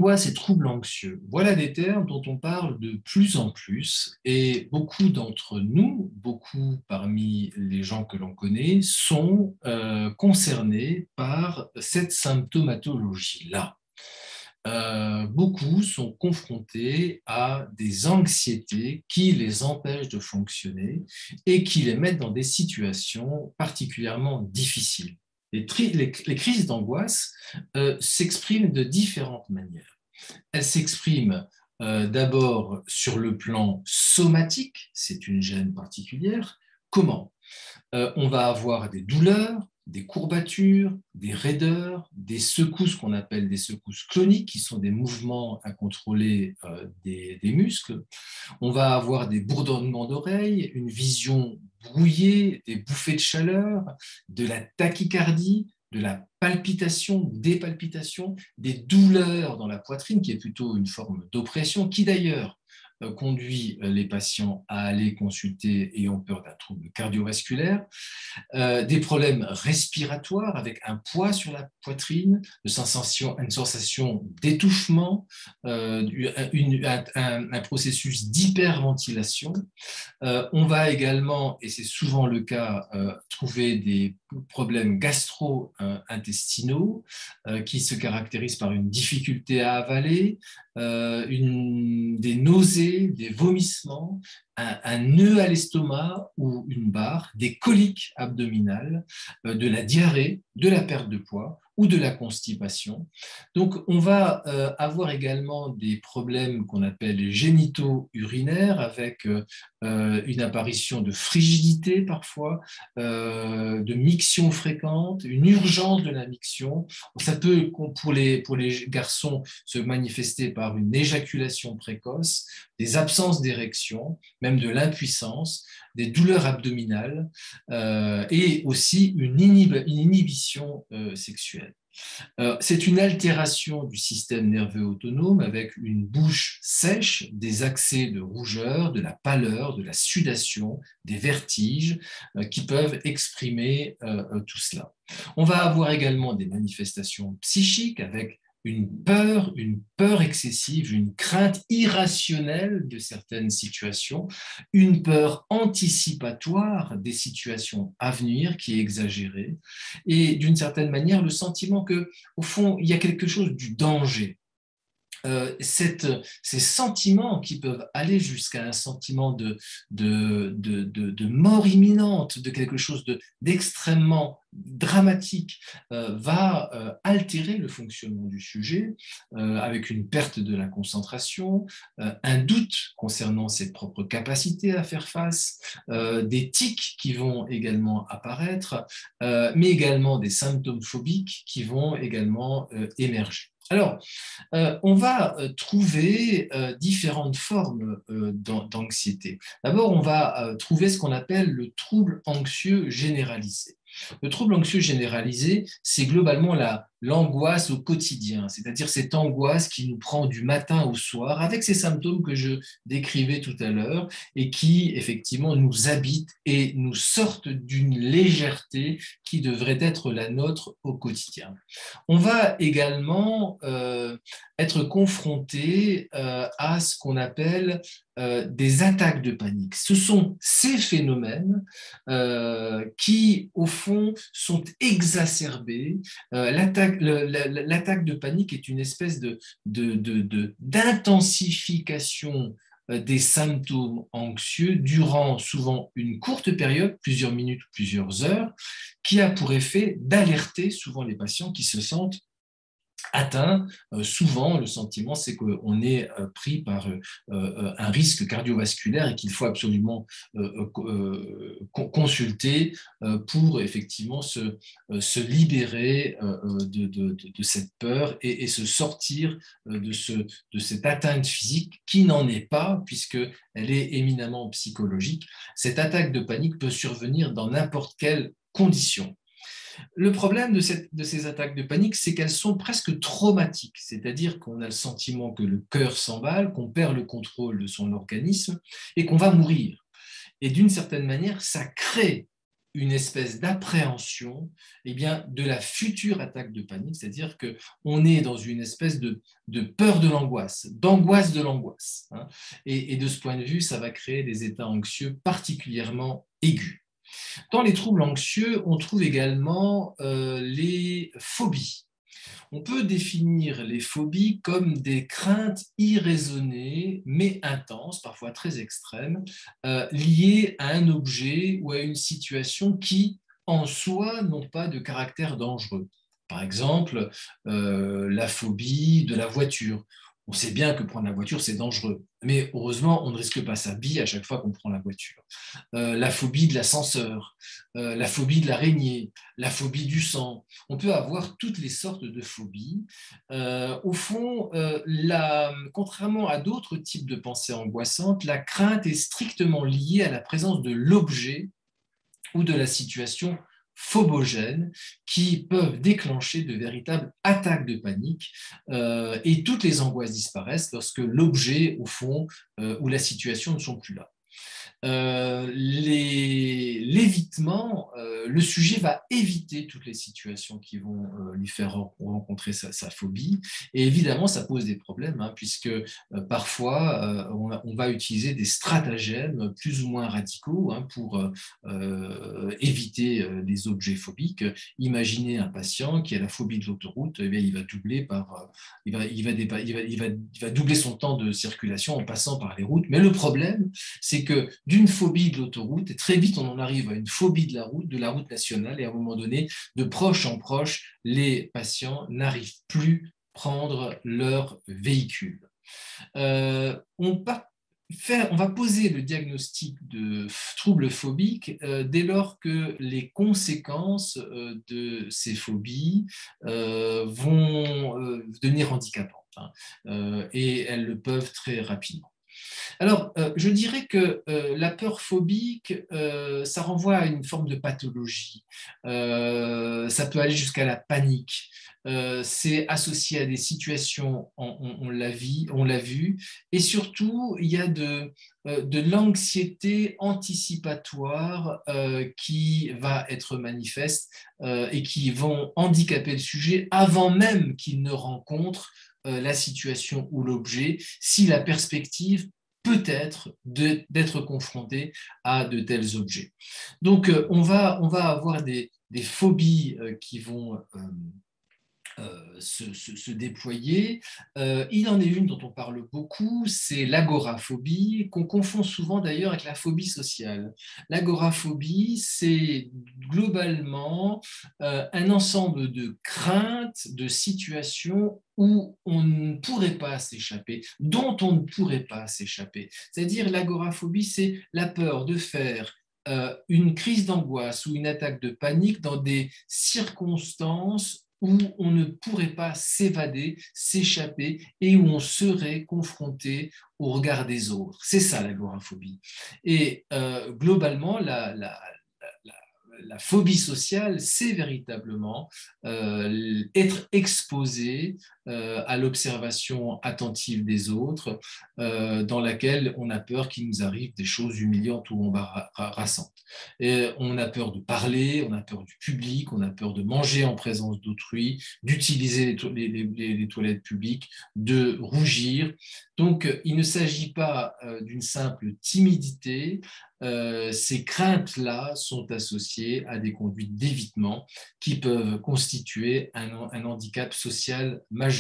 d'angoisse et troubles anxieux, voilà des termes dont on parle de plus en plus et beaucoup d'entre nous, beaucoup parmi les gens que l'on connaît, sont concernés par cette symptomatologie-là. Beaucoup sont confrontés à des anxiétés qui les empêchent de fonctionner et qui les mettent dans des situations particulièrement difficiles. Les crises d'angoisse s'expriment de différentes manières. Elles s'expriment d'abord sur le plan somatique, c'est une gêne particulière. Comment? On va avoir des douleurs, des courbatures, des raideurs, des secousses qu'on appelle des secousses cloniques, qui sont des mouvements à contrôler des muscles. On va avoir des bourdonnements d'oreilles, une vision brouillée, des bouffées de chaleur, de la tachycardie, de la palpitation, des palpitations, des douleurs dans la poitrine, qui est plutôt une forme d'oppression, qui d'ailleurs conduit les patients à aller consulter ayant peur d'un trouble cardiovasculaire, des problèmes respiratoires avec un poids sur la poitrine, une sensation d'étouffement, un processus d'hyperventilation. On va également, et c'est souvent le cas, trouver des problèmes gastro-intestinaux qui se caractérisent par une difficulté à avaler, des nausées, des vomissements, un nœud à l'estomac ou une barre, des coliques abdominales, de la diarrhée, de la perte de poids ou de la constipation. Donc, on va avoir également des problèmes qu'on appelle génito-urinaires avec une apparition de frigidité parfois, de miction fréquente, une urgence de la miction. Ça peut, pour les garçons, se manifester par une éjaculation précoce, des absences d'érection, même de l'impuissance, des douleurs abdominales et aussi une inhibition sexuelle. C'est une altération du système nerveux autonome avec une bouche sèche, des accès de rougeur, de la pâleur, de la sudation, des vertiges qui peuvent exprimer tout cela. On va avoir également des manifestations psychiques avec une peur excessive, une crainte irrationnelle de certaines situations, une peur anticipatoire des situations à venir qui est exagérée, et d'une certaine manière le sentiment que, au fond, il y a quelque chose du danger. Ces sentiments qui peuvent aller jusqu'à un sentiment de mort imminente, de quelque chose d'extrêmement dramatique, va altérer le fonctionnement du sujet avec une perte de la concentration, un doute concernant ses propres capacités à faire face, des tics qui vont également apparaître, mais également des symptômes phobiques qui vont également émerger. Alors, on va trouver différentes formes d'anxiété. D'abord, on va trouver ce qu'on appelle le trouble anxieux généralisé. Le trouble anxieux généralisé, c'est globalement l'angoisse au quotidien, c'est-à-dire cette angoisse qui nous prend du matin au soir avec ces symptômes que je décrivais tout à l'heure et qui, effectivement, nous habitent et nous sortent d'une légèreté qui devrait être la nôtre au quotidien. On va également être confronté à ce qu'on appelle des attaques de panique. Ce sont ces phénomènes qui, au fond, sont exacerbés. L'attaque de panique est une espèce d'intensification des symptômes anxieux durant souvent une courte période, plusieurs minutes ou plusieurs heures, qui a pour effet d'alerter souvent les patients qui se sentent atteint. Souvent, le sentiment, c'est qu'on est pris par un risque cardiovasculaire et qu'il faut absolument consulter pour effectivement se libérer de cette peur et se sortir de cette atteinte physique qui n'en est pas, puisqu'elle est éminemment psychologique. Cette attaque de panique peut survenir dans n'importe quelle condition. Le problème de ces attaques de panique, c'est qu'elles sont presque traumatiques, c'est-à-dire qu'on a le sentiment que le cœur s'emballe, qu'on perd le contrôle de son organisme et qu'on va mourir. Et d'une certaine manière, ça crée une espèce d'appréhension eh bien, de la future attaque de panique, c'est-à-dire qu'on est dans une espèce de peur de l'angoisse, d'angoisse de l'angoisse. Hein. Et de ce point de vue, ça va créer des états anxieux particulièrement aigus. Dans les troubles anxieux, on trouve également les phobies. On peut définir les phobies comme des craintes irraisonnées, mais intenses, parfois très extrêmes, liées à un objet ou à une situation qui, en soi, n'ont pas de caractère dangereux. Par exemple, la phobie de la voiture. On sait bien que prendre la voiture, c'est dangereux, mais heureusement, on ne risque pas sa vie à chaque fois qu'on prend la voiture. La phobie de l'ascenseur, la phobie de l'araignée, la phobie du sang. On peut avoir toutes les sortes de phobies. Au fond, contrairement à d'autres types de pensées angoissantes, la crainte est strictement liée à la présence de l'objet ou de la situation phobogènes qui peuvent déclencher de véritables attaques de panique et toutes les angoisses disparaissent lorsque l'objet, au fond, ou la situation ne sont plus là. L'évitement, le sujet va éviter toutes les situations qui vont lui faire rencontrer sa phobie. Et évidemment, ça pose des problèmes, hein, puisque parfois, on va utiliser des stratagèmes plus ou moins radicaux hein, pour éviter les objets phobiques. Imaginez un patient qui a la phobie de l'autoroute, eh bien, il va doubler il va doubler son temps de circulation en passant par les routes. Mais le problème, c'est que d'une phobie de l'autoroute, et très vite on en arrive à une phobie de la route nationale, et à un moment donné, de proche en proche, les patients n'arrivent plus à prendre leur véhicule. On va poser le diagnostic de trouble phobique dès lors que les conséquences de ces phobies vont devenir handicapantes hein, et elles le peuvent très rapidement. Alors, je dirais que la peur phobique, ça renvoie à une forme de pathologie. Ça peut aller jusqu'à la panique. C'est associé à des situations, on l'a vu, et surtout, il y a de l'anxiété anticipatoire qui va être manifeste et qui vont handicaper le sujet avant même qu'il ne rencontre la situation ou l'objet, si la perspective peut-être d'être confronté à de tels objets. Donc, on va avoir des phobies qui vont se déployer. Il en est une dont on parle beaucoup, c'est l'agoraphobie, qu'on confond souvent d'ailleurs avec la phobie sociale. L'agoraphobie, c'est globalement un ensemble de craintes, de situations où on ne pourrait pas s'échapper, dont on ne pourrait pas s'échapper. C'est-à-dire l'agoraphobie, c'est la peur de faire une crise d'angoisse ou une attaque de panique dans des circonstances où on ne pourrait pas s'évader, s'échapper et où on serait confronté au regard des autres. C'est ça l'agoraphobie. Et globalement, la phobie sociale, c'est véritablement être exposé à l'observation attentive des autres, dans laquelle on a peur qu'il nous arrive des choses humiliantes ou embarrassantes. Et on a peur de parler, on a peur du public, on a peur de manger en présence d'autrui, d'utiliser les toilettes publiques, de rougir. Donc, il ne s'agit pas d'une simple timidité. Ces craintes-là sont associées à des conduites d'évitement qui peuvent constituer un handicap social majeur.